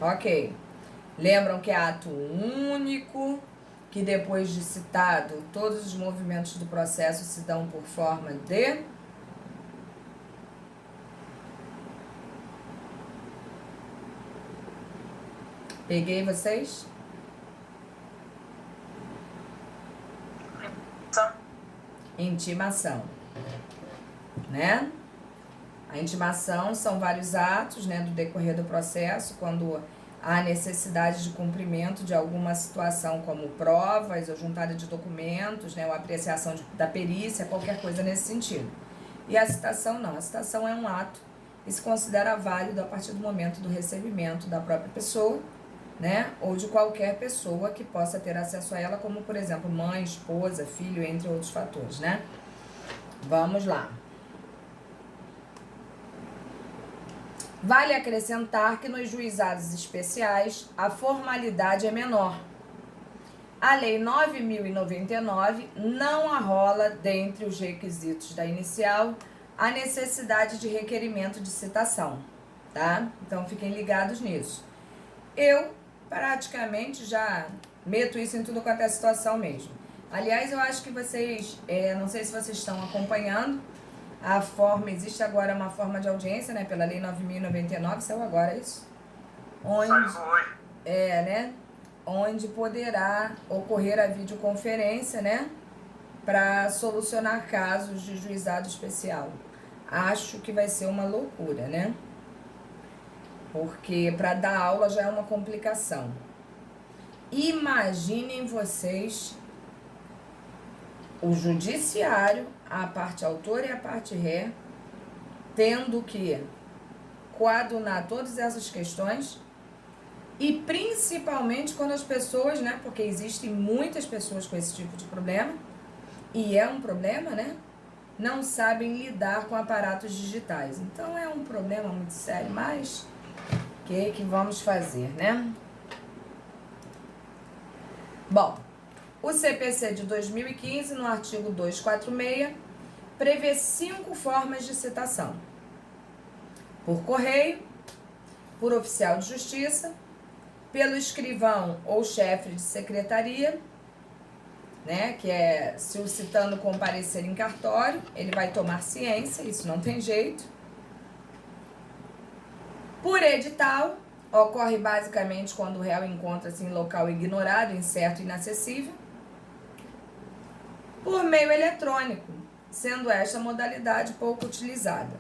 Ok. Lembram que é ato único, que depois de citado, todos os movimentos do processo se dão por forma de... Peguei vocês? Intimação, né? A intimação são vários atos, né, do decorrer do processo, quando há necessidade de cumprimento de alguma situação, como provas ou juntada de documentos, né, ou apreciação da perícia, qualquer coisa nesse sentido. E a citação não, a citação é um ato e se considera válido a partir do momento do recebimento da própria pessoa, né, ou de qualquer pessoa que possa ter acesso a ela, como, por exemplo, mãe, esposa, filho, entre outros fatores, né? Vamos lá. Vale acrescentar que nos juizados especiais a formalidade é menor. A Lei 9.099 não arrola, dentre os requisitos da inicial, a necessidade de requerimento de citação, tá? Então fiquem ligados nisso. Eu praticamente já meto isso em tudo quanto é situação mesmo. Aliás, eu acho que vocês, não sei se vocês estão acompanhando, a forma, existe agora uma forma de audiência, né, pela Lei 9.099, saiu agora isso? Saiu hoje. Né, onde poderá ocorrer a videoconferência, né, para solucionar casos de juizado especial. Acho que vai ser uma loucura, né? Porque para dar aula já é uma complicação. Imaginem vocês o judiciário, a parte autora e a parte ré, tendo que coadunar todas essas questões e principalmente quando as pessoas, né, porque existem muitas pessoas com esse tipo de problema, e é um problema, né, não sabem lidar com aparatos digitais. Então é um problema muito sério, mas o que vamos fazer, né? Bom, o CPC de 2015, no artigo 246, prevê 5 formas de citação: por correio, por oficial de justiça, pelo escrivão ou chefe de secretaria, né, que é se o citando comparecer em cartório, ele vai tomar ciência, isso não tem jeito. Por edital, ocorre basicamente quando o réu encontra-se em local ignorado, incerto e inacessível. Por meio eletrônico, sendo esta modalidade pouco utilizada,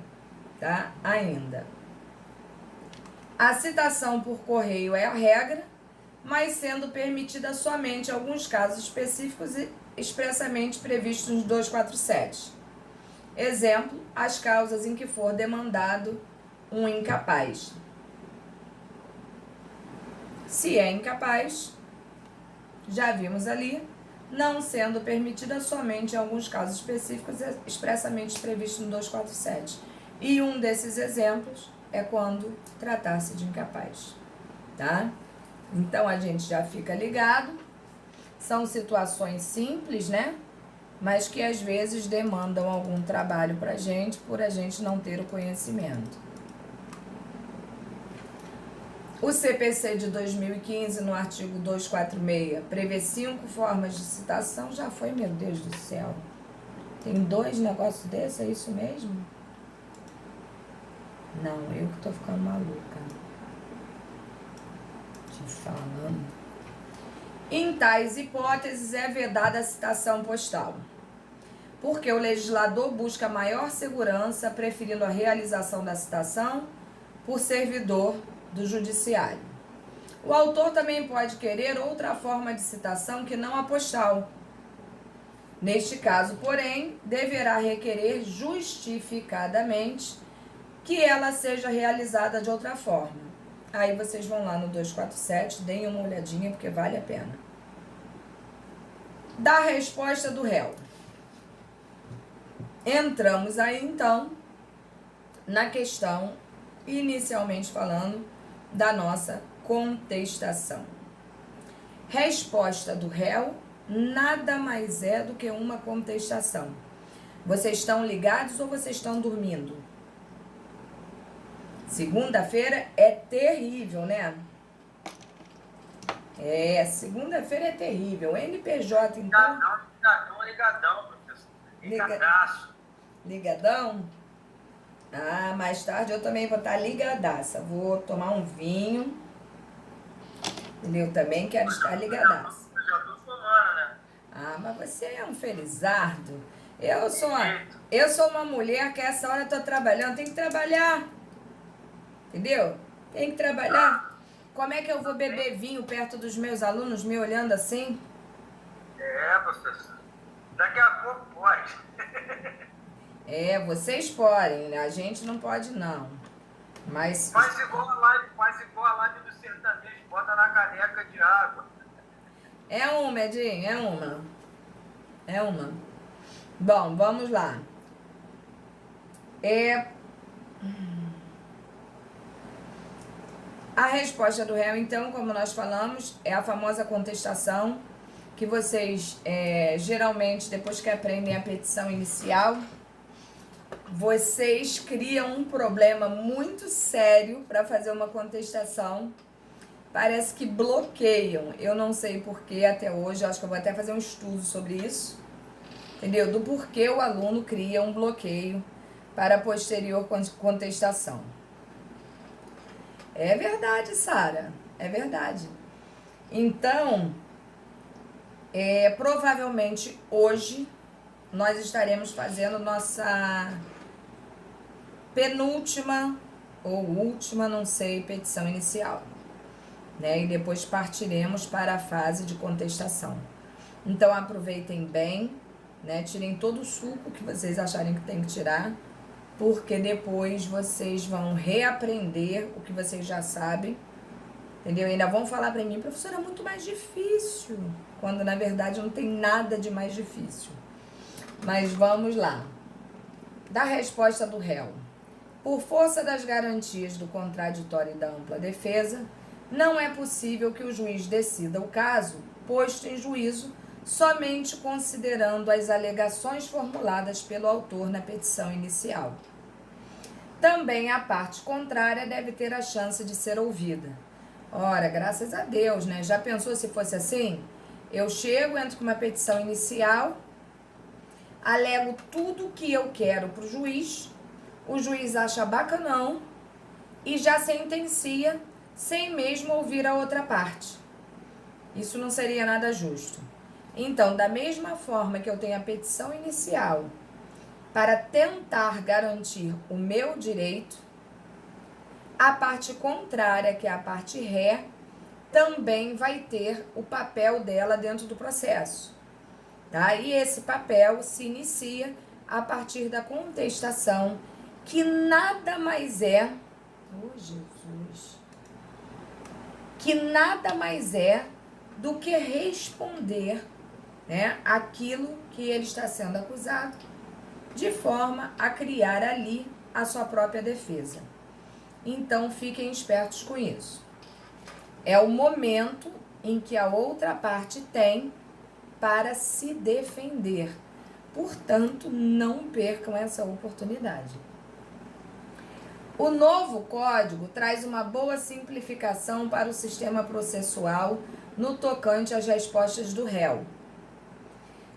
tá? Ainda. A citação por correio é a regra, mas sendo permitida somente em alguns casos específicos e expressamente previstos no 247. Exemplo, as causas em que for demandado um incapaz. Se é incapaz, já vimos ali, não sendo permitida somente em alguns casos específicos expressamente previstos no 247. E um desses exemplos é quando tratar-se de incapaz, tá? Então a gente já fica ligado. São situações simples, né? Mas que às vezes demandam algum trabalho pra gente, por a gente não ter o conhecimento. O CPC de 2015, no artigo 246, prevê 5 formas de citação. Já foi, meu Deus do céu. Tem 2 negócios desses, é isso mesmo? Não, eu que tô ficando maluca. Te falando. Em tais hipóteses, é vedada a citação postal, porque o legislador busca maior segurança, preferindo a realização da citação por servidor do judiciário. O autor também pode querer outra forma de citação que não a postal. Neste caso, porém, deverá requerer justificadamente que ela seja realizada de outra forma. Aí vocês vão lá no 247, deem uma olhadinha porque vale a pena. Da resposta do réu. Entramos aí então na questão, inicialmente falando, da nossa contestação. Resposta do réu nada mais é do que uma contestação. Vocês estão ligados ou vocês estão dormindo? Segunda-feira é terrível, né? Segunda-feira é terrível. NPJ, então. Ligadão, professor. Ligadaço. Ligadão? Mais tarde eu também vou estar ligadaça. Vou tomar um vinho. Eu também quero estar ligadaça. Eu já tô tomando, né? Mas você é um felizardo. Eu sou uma mulher que a essa hora eu tô trabalhando. Tem que trabalhar. Entendeu? Tem que trabalhar. Como é que eu vou beber vinho perto dos meus alunos me olhando assim? Professor. Daqui a pouco pode. Vocês podem, né? A gente não pode, não. Mas... Faz igual a live do sertanejo, bota na caneca de água. É uma, Edinho, é uma. Bom, vamos lá. A resposta do réu, então, como nós falamos, é a famosa contestação, que vocês, geralmente, depois que aprendem a petição inicial, vocês criam um problema muito sério para fazer uma contestação. Parece que bloqueiam. Eu não sei porquê até hoje, acho que eu vou até fazer um estudo sobre isso, entendeu? Do porquê o aluno cria um bloqueio para a posterior contestação. É verdade, Sara, é verdade. Então, provavelmente hoje nós estaremos fazendo nossa penúltima ou última, não sei, petição inicial, né? E depois partiremos para a fase de contestação. Então aproveitem bem, né? Tirem todo o suco que vocês acharem que tem que tirar, porque depois vocês vão reaprender o que vocês já sabem, entendeu? E ainda vão falar para mim, professora, é muito mais difícil, quando na verdade não tem nada de mais difícil. Mas vamos lá. Da resposta do réu. Por força das garantias do contraditório e da ampla defesa, não é possível que o juiz decida o caso posto em juízo somente considerando as alegações formuladas pelo autor na petição inicial. Também a parte contrária deve ter a chance de ser ouvida. Ora, graças a Deus, né? Já pensou se fosse assim? Eu chego, entro com uma petição inicial, alego tudo que eu quero para o juiz acha bacanão e já sentencia sem mesmo ouvir a outra parte. Isso não seria nada justo. Então, da mesma forma que eu tenho a petição inicial para tentar garantir o meu direito, a parte contrária, que é a parte ré, também vai ter o papel dela dentro do processo. Tá? E esse papel se inicia a partir da contestação, que nada mais é... Oh, Jesus! Que nada mais é do que responder, né, aquilo que ele está sendo acusado, de forma a criar ali a sua própria defesa. Então, fiquem espertos com isso. É o momento em que a outra parte tem para se defender. Portanto, não percam essa oportunidade. O novo código traz uma boa simplificação para o sistema processual no tocante às respostas do réu.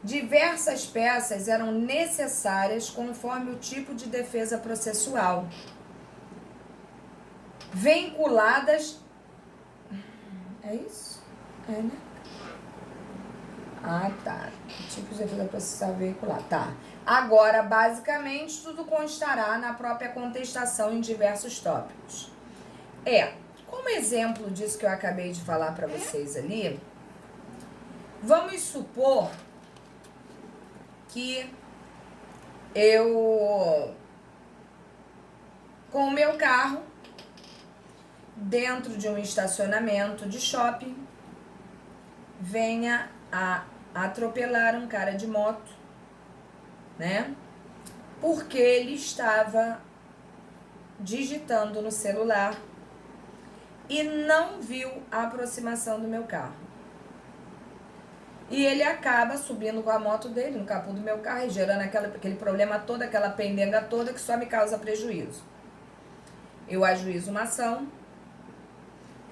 Diversas peças eram necessárias conforme o tipo de defesa processual, vinculadas... É isso? É, né? Tá. Tipo de defesa processual veicular. Tá. Agora, basicamente, tudo constará na própria contestação em diversos tópicos. Como exemplo disso que eu acabei de falar para vocês ali, vamos supor que eu, com o meu carro, dentro de um estacionamento de shopping, venha a atropelar um cara de moto, né? Porque ele estava digitando no celular e não viu a aproximação do meu carro. E ele acaba subindo com a moto dele no capô do meu carro e gerando aquele problema todo, aquela pendenga toda que só me causa prejuízo. Eu ajuizo uma ação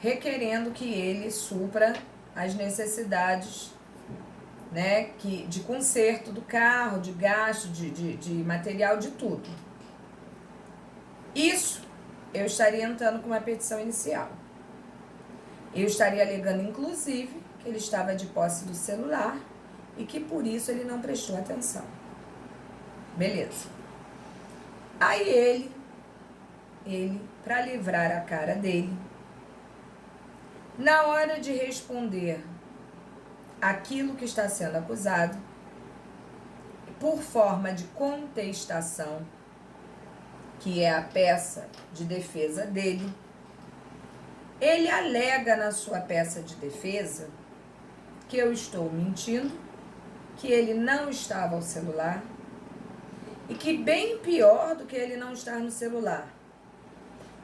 requerendo que ele supra as necessidades, né, de conserto do carro, de gasto, de material, de tudo. Isso eu estaria entrando com uma petição inicial. Eu estaria alegando, inclusive, que ele estava de posse do celular e que por isso ele não prestou atenção. Beleza. Aí ele, para livrar a cara dele, na hora de responder aquilo que está sendo acusado, por forma de contestação, que é a peça de defesa dele, ele alega na sua peça de defesa que eu estou mentindo, que ele não estava ao celular e que, bem pior do que ele não estar no celular,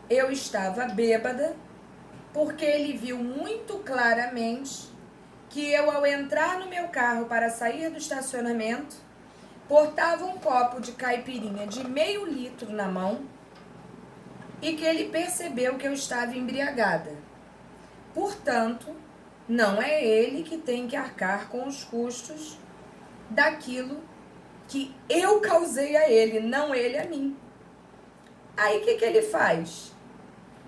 eu estava bêbada, porque ele viu muito claramente que eu, ao entrar no meu carro para sair do estacionamento, portava um copo de caipirinha de meio litro na mão e que ele percebeu que eu estava embriagada. Portanto, não é ele que tem que arcar com os custos daquilo que eu causei a ele, não ele a mim. Aí o que ele faz?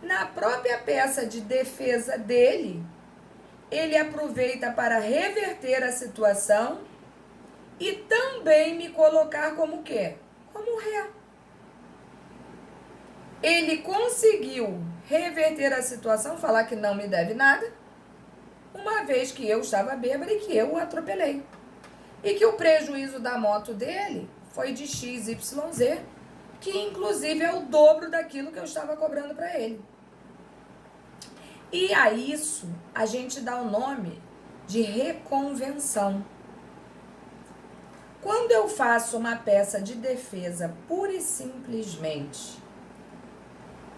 Na própria peça de defesa dele, ele aproveita para reverter a situação e também me colocar como o quê? Como ré. Ele conseguiu reverter a situação, falar que não me deve nada, uma vez que eu estava bêbada e que eu o atropelei. E que o prejuízo da moto dele foi de XYZ, que inclusive é o dobro daquilo que eu estava cobrando para ele. E a isso a gente dá o nome de reconvenção. Quando eu faço uma peça de defesa pura e simplesmente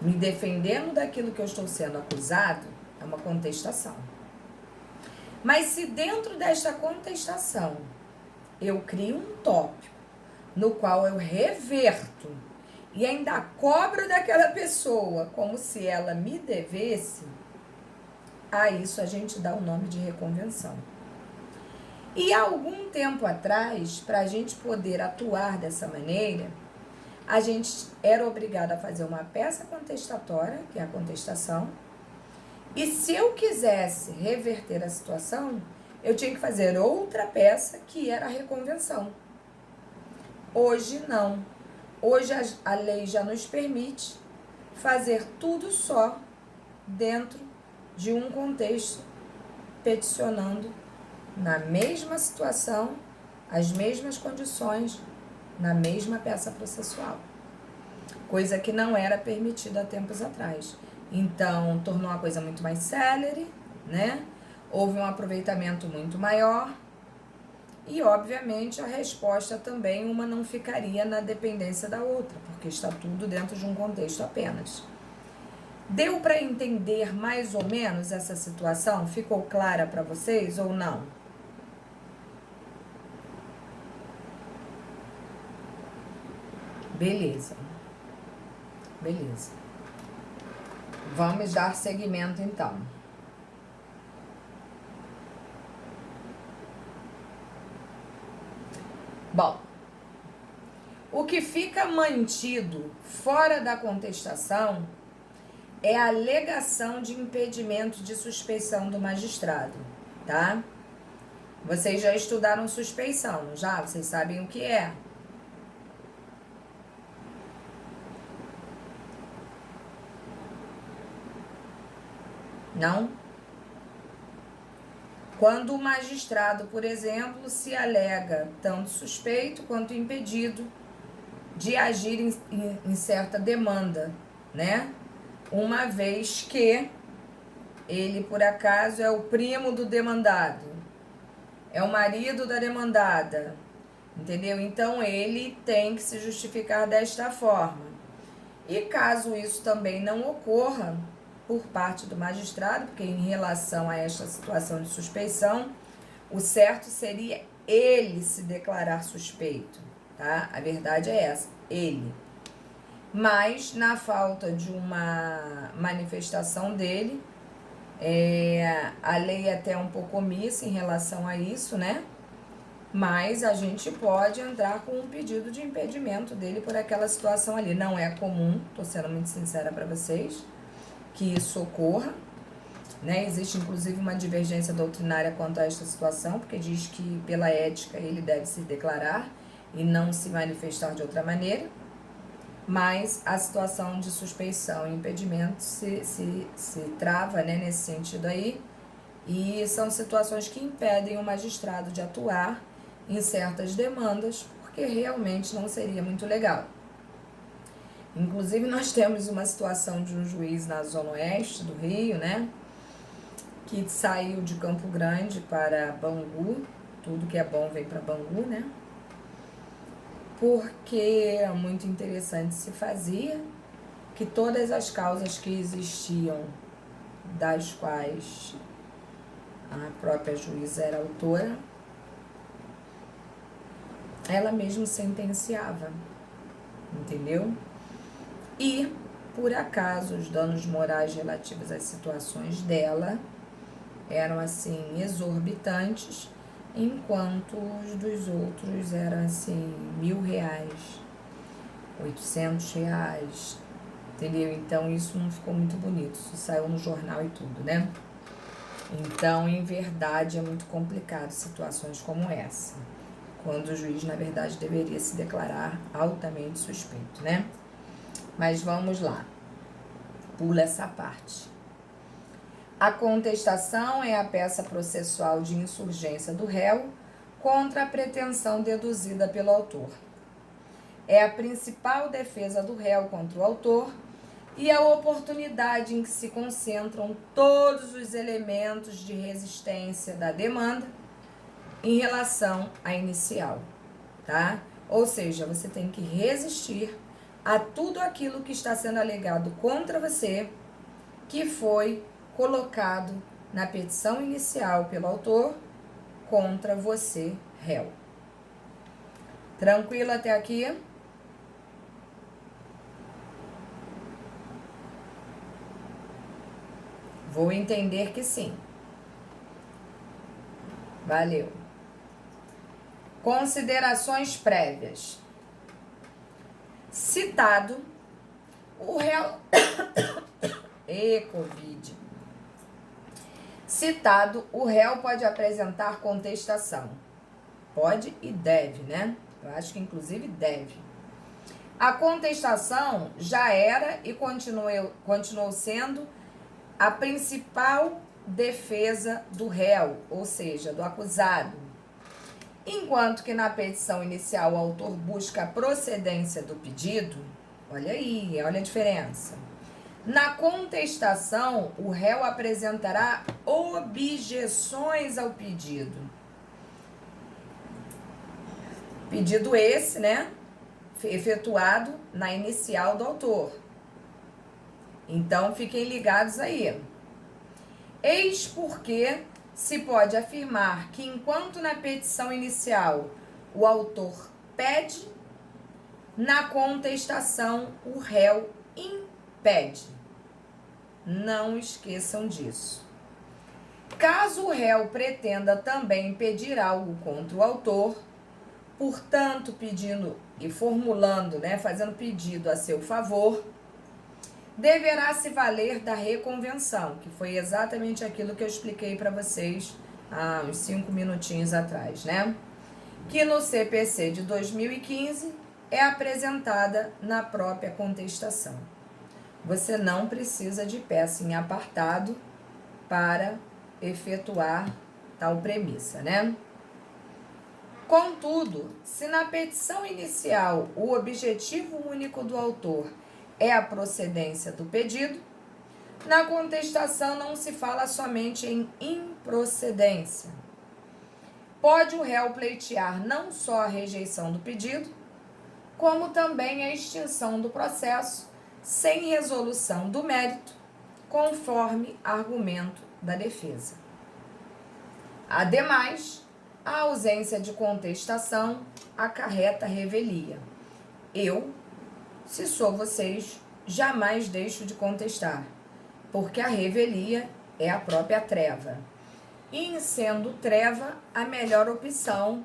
me defendendo daquilo que eu estou sendo acusado, é uma contestação. Mas se dentro desta contestação eu crio um tópico no qual eu reverto e ainda cobro daquela pessoa como se ela me devesse, a isso a gente dá o nome de reconvenção. E há algum tempo atrás, para a gente poder atuar dessa maneira, a gente era obrigado a fazer uma peça contestatória, que é a contestação, e se eu quisesse reverter a situação, eu tinha que fazer outra peça, que era a reconvenção. Hoje não. Hoje a lei já nos permite fazer tudo só dentro de um contexto, peticionando na mesma situação, as mesmas condições, na mesma peça processual. Coisa que não era permitida há tempos atrás. Então, tornou a coisa muito mais célere, né? Houve um aproveitamento muito maior e, obviamente, a resposta também, uma não ficaria na dependência da outra, porque está tudo dentro de um contexto apenas. Deu para entender mais ou menos essa situação? Ficou clara para vocês ou não? Beleza. Beleza. Vamos dar seguimento então. Bom, o que fica mantido fora da contestação é a alegação de impedimento de suspeição do magistrado, tá? Vocês já estudaram suspeição, não já? Vocês sabem o que é? Não? Quando o magistrado, por exemplo, se alega tanto suspeito quanto impedido de agir em certa demanda, né? Uma vez que ele, por acaso, é o primo do demandado, é o marido da demandada, entendeu? Então, ele tem que se justificar desta forma. E caso isso também não ocorra por parte do magistrado, porque em relação a esta situação de suspeição, o certo seria ele se declarar suspeito, tá? A verdade é essa, ele. Mas, na falta de uma manifestação dele, A lei é até um pouco omissa em relação a isso, né? Mas a gente pode entrar com um pedido de impedimento dele por aquela situação ali. Não é comum, tô sendo muito sincera para vocês, que isso ocorra, né? Existe inclusive uma divergência doutrinária quanto a esta situação, porque diz que pela ética ele deve se declarar e não se manifestar de outra maneira, mas a situação de suspeição e impedimento se trava, né, nesse sentido aí, e são situações que impedem o magistrado de atuar em certas demandas, porque realmente não seria muito legal. Inclusive, nós temos uma situação de um juiz na zona oeste do Rio, né, que saiu de Campo Grande para Bangu, tudo que é bom vem para Bangu, né, porque é muito interessante se fazia que todas as causas que existiam, das quais a própria juíza era autora, ela mesma sentenciava, entendeu? E, por acaso, os danos morais relativos às situações dela eram, assim, exorbitantes, enquanto os dos outros eram, assim, R$1.000, R$800, entendeu? Então, isso não ficou muito bonito, isso saiu no jornal e tudo, né? Então, em verdade, é muito complicado situações como essa, quando o juiz, na verdade, deveria se declarar altamente suspeito, né? Mas vamos lá, pula essa parte. A contestação é a peça processual de insurgência do réu contra a pretensão deduzida pelo autor. É a principal defesa do réu contra o autor e a oportunidade em que se concentram todos os elementos de resistência da demanda em relação à inicial, tá? Ou seja, você tem que resistir a tudo aquilo que está sendo alegado contra você, que foi colocado na petição inicial pelo autor contra você, réu. Tranquilo até aqui? Vou entender que sim. Valeu. Considerações prévias. Citado, o réu... Covid. Citado, o réu pode apresentar contestação. Pode e deve, né? Eu acho que inclusive deve. A contestação já era e continuou sendo a principal defesa do réu, ou seja, do acusado. Enquanto que na petição inicial o autor busca a procedência do pedido, olha aí, olha a diferença. Na contestação, o réu apresentará objeções ao pedido. Pedido esse, né, efetuado na inicial do autor. Então, fiquem ligados aí. Eis porque se pode afirmar que, enquanto na petição inicial o autor pede, na contestação o réu impede. Não esqueçam disso. Caso o réu pretenda também pedir algo contra o autor, portanto, pedindo e formulando, né, fazendo pedido a seu favor, deverá se valer da reconvenção, que foi exatamente aquilo que eu expliquei para vocês há uns 5 minutinhos atrás, né? Que no CPC de 2015 é apresentada na própria contestação. Você não precisa de peça em apartado para efetuar tal premissa, né? Contudo, se na petição inicial o objetivo único do autor é a procedência do pedido, na contestação não se fala somente em improcedência. Pode o réu pleitear não só a rejeição do pedido, como também a extinção do processo sem resolução do mérito, conforme argumento da defesa. Ademais, a ausência de contestação acarreta revelia. Eu, se sou vocês, jamais deixo de contestar, porque a revelia é a própria treva. E em sendo treva, a melhor opção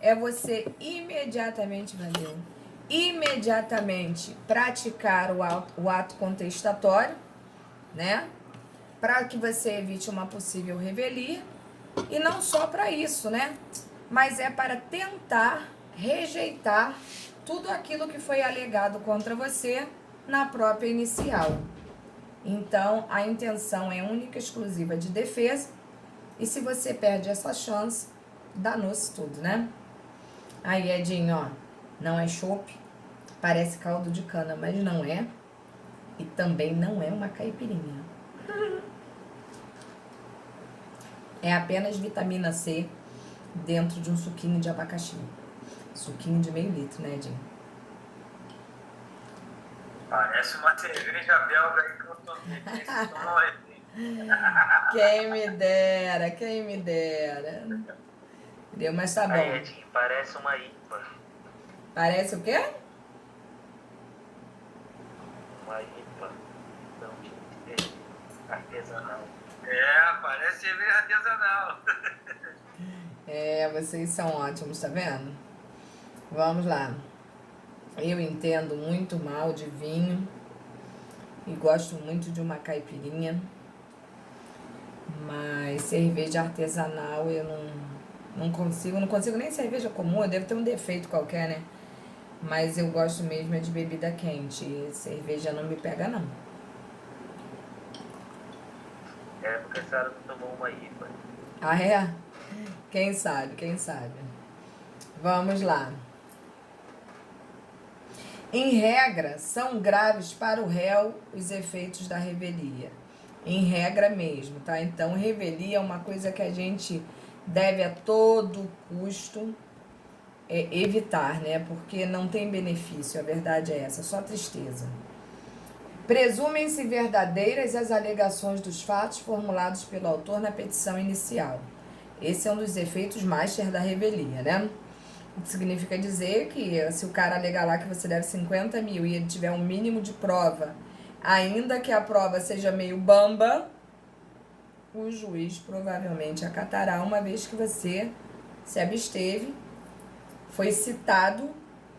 é você imediatamente praticar o ato contestatório, né? Para que você evite uma possível revelia. E não só para isso, né? Mas é para tentar rejeitar tudo aquilo que foi alegado contra você na própria inicial. Então, a intenção é única e exclusiva de defesa. E se você perde essa chance, danou-se tudo, né? Aí, Edinho, ó, não é chope, parece caldo de cana, mas não é. E também não é uma caipirinha. É apenas vitamina C dentro de um suquinho de abacaxi. Suquinho de meio litro, né, Edinho? Parece uma cerveja belga aí que eu tomei. Quem me dera. Entendeu? Mas tá bom. Aí, Edinho, parece uma IPA. Parece o quê? Uma IPA. Não, de artesanal. Parece cerveja artesanal. Vocês são ótimos, tá vendo? Vamos lá. Eu entendo muito mal de vinho e gosto muito de uma caipirinha, mas cerveja artesanal eu não consigo nem cerveja comum, eu devo ter um defeito qualquer, né? Mas eu gosto mesmo de bebida quente, e cerveja não me pega não. Porque a senhora não tomou uma IPA. Ah, é? Quem sabe. Vamos lá. Em regra, são graves para o réu os efeitos da revelia. Em regra mesmo, tá? Então, revelia é uma coisa que a gente deve a todo custo evitar, né? Porque não tem benefício, a verdade é essa, só tristeza. Presumem-se verdadeiras as alegações dos fatos formulados pelo autor na petição inicial. Esse é um dos efeitos master da revelia, né? O que significa dizer que se o cara alegar lá que você deve 50 mil e ele tiver um mínimo de prova, ainda que a prova seja meio bamba, o juiz provavelmente acatará, uma vez que você se absteve, foi citado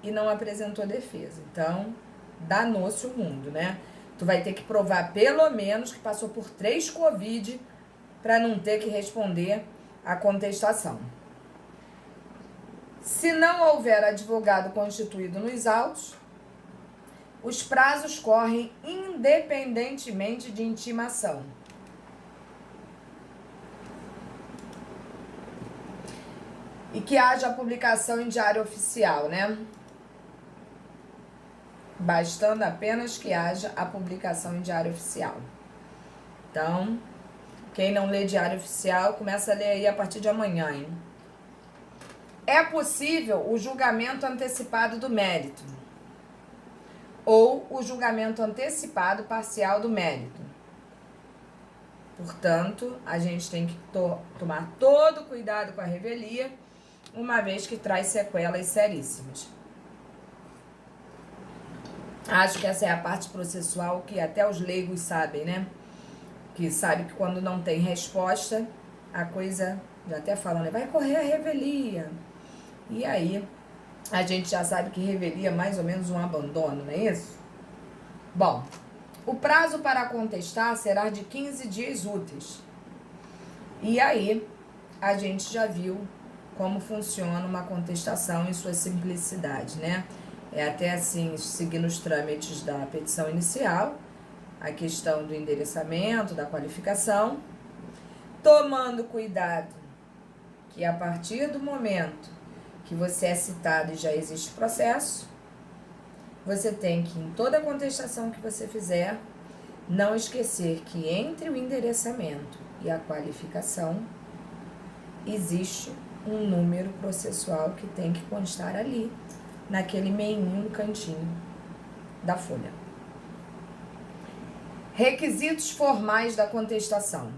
e não apresentou defesa. Então, danou-se o mundo, né? Tu vai ter que provar pelo menos que passou por 3 Covid para não ter que responder a contestação. Se não houver advogado constituído nos autos, os prazos correm independentemente de intimação. E que haja a publicação em diário oficial, né? Bastando apenas que haja a publicação em diário oficial. Então, quem não lê diário oficial, começa a ler aí a partir de amanhã, hein? É possível o julgamento antecipado do mérito ou o julgamento antecipado parcial do mérito. Portanto, a gente tem que tomar todo cuidado com a revelia, uma vez que traz sequelas seríssimas. Acho que essa é a parte processual que até os leigos sabem, né? Que sabe que quando não tem resposta, a coisa, já até falando, vai correr a revelia. E aí, a gente já sabe que revelia é mais ou menos um abandono, não é isso? Bom, o prazo para contestar será de 15 dias úteis. E aí, a gente já viu como funciona uma contestação em sua simplicidade, né? É até assim, seguindo os trâmites da petição inicial, a questão do endereçamento, da qualificação, tomando cuidado que a partir do momento que você é citado e já existe processo, você tem que, em toda contestação que você fizer, não esquecer que entre o endereçamento e a qualificação existe um número processual que tem que constar ali, naquele meinho no cantinho da folha. Requisitos formais da contestação.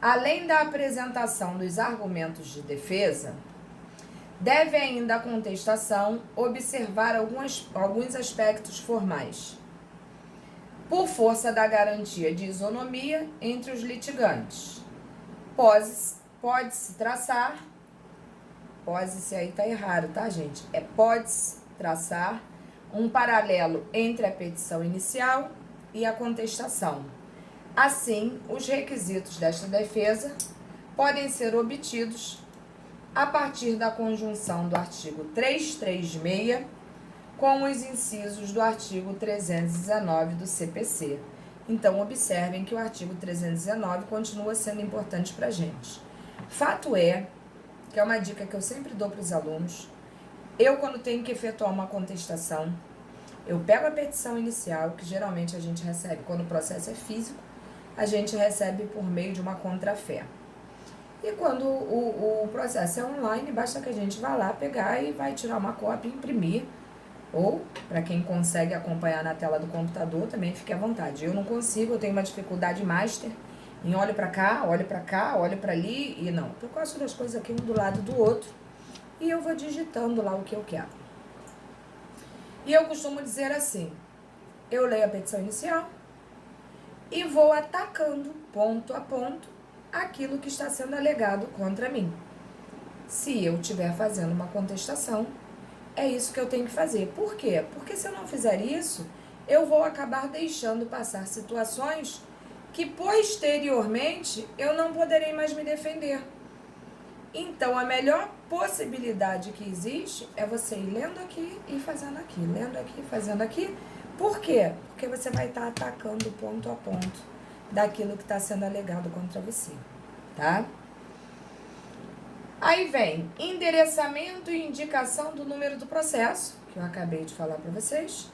Além da apresentação dos argumentos de defesa, deve ainda a contestação observar alguns aspectos formais. por força da garantia de isonomia entre os litigantes. Pode-se traçar, pode-se aí tá errado, tá, gente? Pode-se traçar um paralelo entre a petição inicial e a contestação. Assim, os requisitos desta defesa podem ser obtidos a partir da conjunção do artigo 336 com os incisos do artigo 319 do CPC. Então, observem que o artigo 319 continua sendo importante para a gente. Fato é, que é uma dica que eu sempre dou para os alunos, eu, quando tenho que efetuar uma contestação, eu pego a petição inicial, que geralmente a gente recebe quando o processo é físico, a gente recebe por meio de uma contrafé. E quando o processo é online, basta que a gente vá lá pegar e vai tirar uma cópia e imprimir. Ou, para quem consegue acompanhar na tela do computador, também fique à vontade. Eu não consigo, eu tenho uma dificuldade master em olho para cá, olho para ali, e não. Eu gosto das coisas aqui um do lado do outro e eu vou digitando lá o que eu quero. E eu costumo dizer assim, eu leio a petição inicial e vou atacando, ponto a ponto, aquilo que está sendo alegado contra mim. Se eu estiver fazendo uma contestação, é isso que eu tenho que fazer. Por quê? Porque se eu não fizer isso, eu vou acabar deixando passar situações que posteriormente eu não poderei mais me defender. Então, a melhor possibilidade que existe é você ir lendo aqui e fazendo aqui, lendo aqui e fazendo aqui. Por quê? Porque você vai estar atacando ponto a ponto daquilo que está sendo alegado contra você, tá? Aí vem endereçamento e indicação do número do processo, que eu acabei de falar para vocês.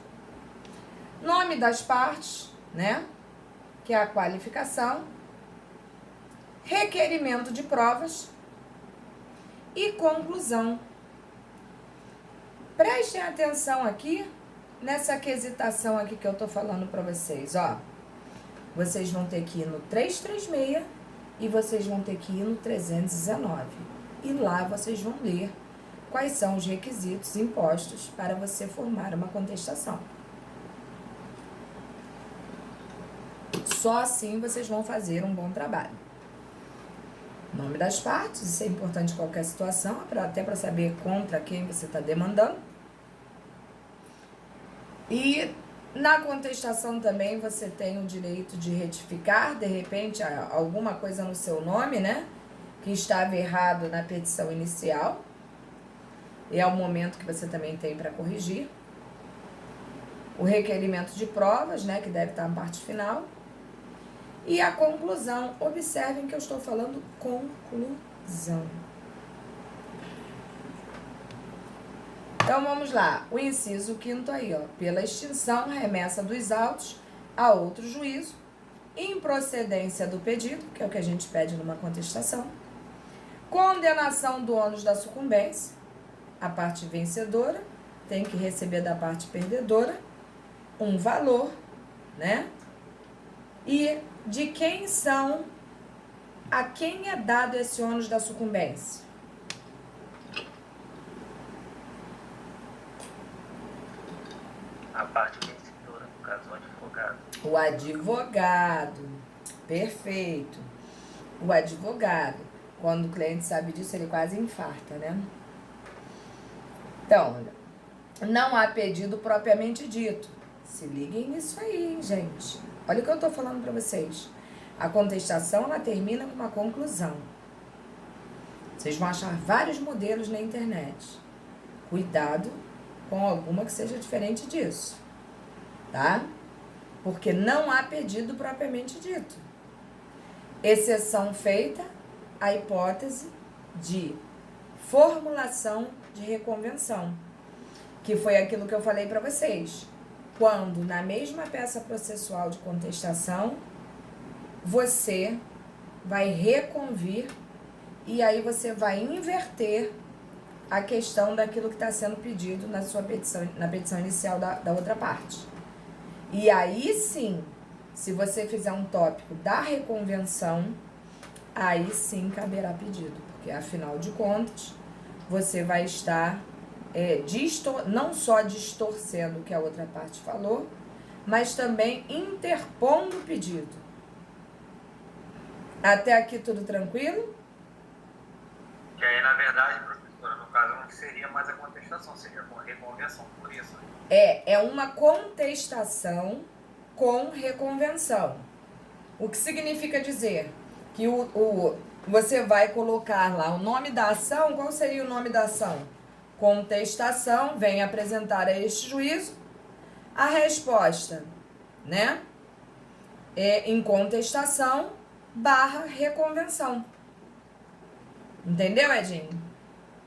Nome das partes, né? Que é a qualificação. Requerimento de provas. E conclusão. Prestem atenção aqui nessa quesitação aqui que eu tô falando para vocês, ó. Vocês vão ter que ir no 336 e vocês vão ter que ir no 319. E lá vocês vão ler quais são os requisitos impostos para você formar uma contestação. Só assim vocês vão fazer um bom trabalho. Nome das partes, isso é importante em qualquer situação, até para saber contra quem você está demandando. E na contestação também você tem o direito de retificar, de repente, alguma coisa no seu nome, né? Que estava errado na petição inicial. E é o momento que você também tem para corrigir. O requerimento de provas, né? Que deve estar na parte final. E a conclusão. Observem que eu estou falando conclusão. Então, vamos lá. O inciso 5º aí, ó. Pela extinção, remessa dos autos a outro juízo, improcedência do pedido, que é o que a gente pede numa contestação, condenação do ônus da sucumbência, a parte vencedora tem que receber da parte perdedora um valor, né? E de quem são, a quem é dado esse ônus da sucumbência? A parte vencedora, no caso, o advogado. O advogado. Perfeito. O advogado. Quando o cliente sabe disso, ele quase infarta, né? Então, não há pedido propriamente dito. Se liguem nisso aí, gente. Olha o que eu tô falando pra vocês. A contestação, ela termina com uma conclusão. Vocês vão achar vários modelos na internet. Cuidado com alguma que seja diferente disso, tá? Porque não há pedido propriamente dito. Exceção feita a hipótese de formulação de reconvenção, que foi aquilo que eu falei para vocês. Quando na mesma peça processual de contestação, você vai reconvir e aí você vai inverter a questão daquilo que está sendo pedido na sua petição, na petição inicial da outra parte. E aí sim, se você fizer um tópico da reconvenção, aí sim caberá pedido, porque afinal de contas, você vai estar não só distorcendo o que a outra parte falou, mas também interpondo o pedido. Até aqui tudo tranquilo? Que aí, na verdade, professora, no caso, não seria mais a contestação, seria a reconvenção, por isso. É uma contestação com reconvenção. O que significa dizer que você vai colocar lá o nome da ação. Qual seria o nome da ação? Contestação, vem apresentar a este juízo a resposta, né? Em contestação / reconvenção. Entendeu, Edinho?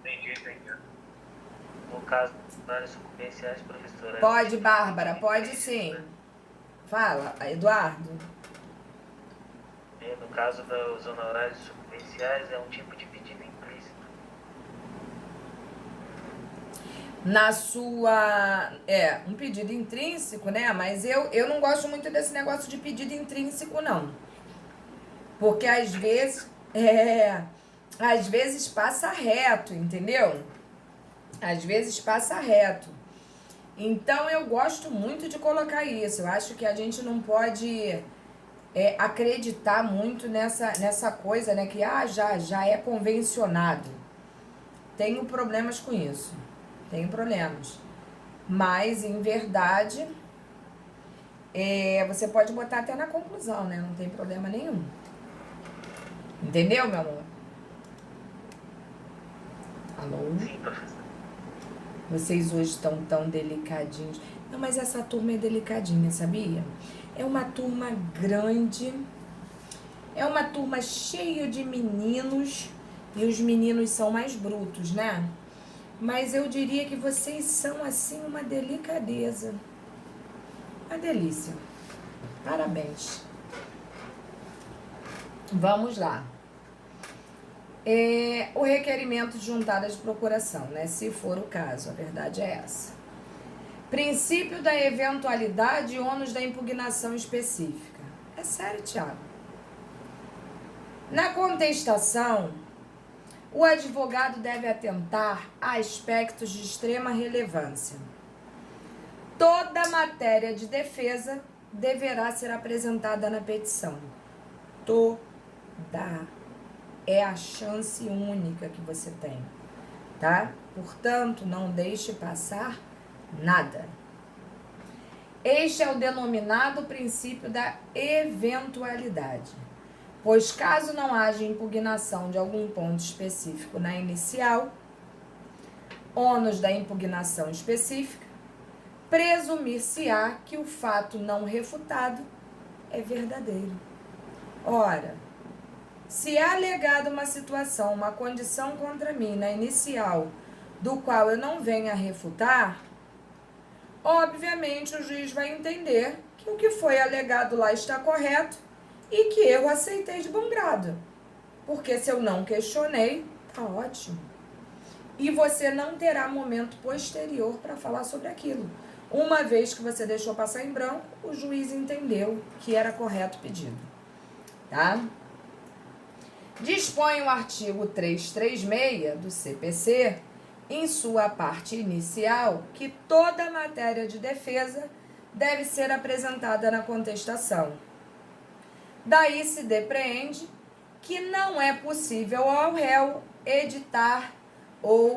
Entendi. No caso, honorários sucumbenciais, professora. Pode, Bárbara, pode sim. Fala, Eduardo. No caso dos honorários sucumbenciais, é um tipo de pedido implícito. Na sua... um pedido intrínseco, né? Mas eu não gosto muito desse negócio de pedido intrínseco, não. Porque às vezes... às vezes passa reto, entendeu? Às vezes passa reto. Então eu gosto muito de colocar isso. Eu acho que a gente não pode acreditar muito nessa coisa, né? Que já é convencionado. Tenho problemas com isso. Tenho problemas. Mas, em verdade, você pode botar até na conclusão, né? Não tem problema nenhum. Entendeu, meu amor? Alô? Sim, professor. Vocês hoje estão tão delicadinhos. Não, mas essa turma é delicadinha, sabia? É uma turma grande. É uma turma cheia de meninos. E os meninos são mais brutos, né? Mas eu diria que vocês são, assim, uma delicadeza. Uma delícia. Parabéns. Vamos lá. O requerimento de juntada de procuração, né? Se for o caso, a verdade é essa. Princípio da eventualidade e ônus da impugnação específica. É sério, Thiago. Na contestação, o advogado deve atentar a aspectos de extrema relevância. Toda matéria de defesa deverá ser apresentada na petição. Toda. É a chance única que você tem, tá? Portanto, não deixe passar nada. Este é o denominado princípio da eventualidade, pois caso não haja impugnação de algum ponto específico na inicial, ônus da impugnação específica, presumir-se-á que o fato não refutado é verdadeiro. Ora, se é alegada uma situação, uma condição contra mim na inicial, do qual eu não venho a refutar, obviamente o juiz vai entender que o que foi alegado lá está correto e que eu aceitei de bom grado. Porque se eu não questionei, tá ótimo. E você não terá momento posterior para falar sobre aquilo. Uma vez que você deixou passar em branco, o juiz entendeu que era correto o pedido. Tá? Dispõe o artigo 336 do CPC, em sua parte inicial, que toda matéria de defesa deve ser apresentada na contestação. Daí se depreende que não é possível ao réu editar ou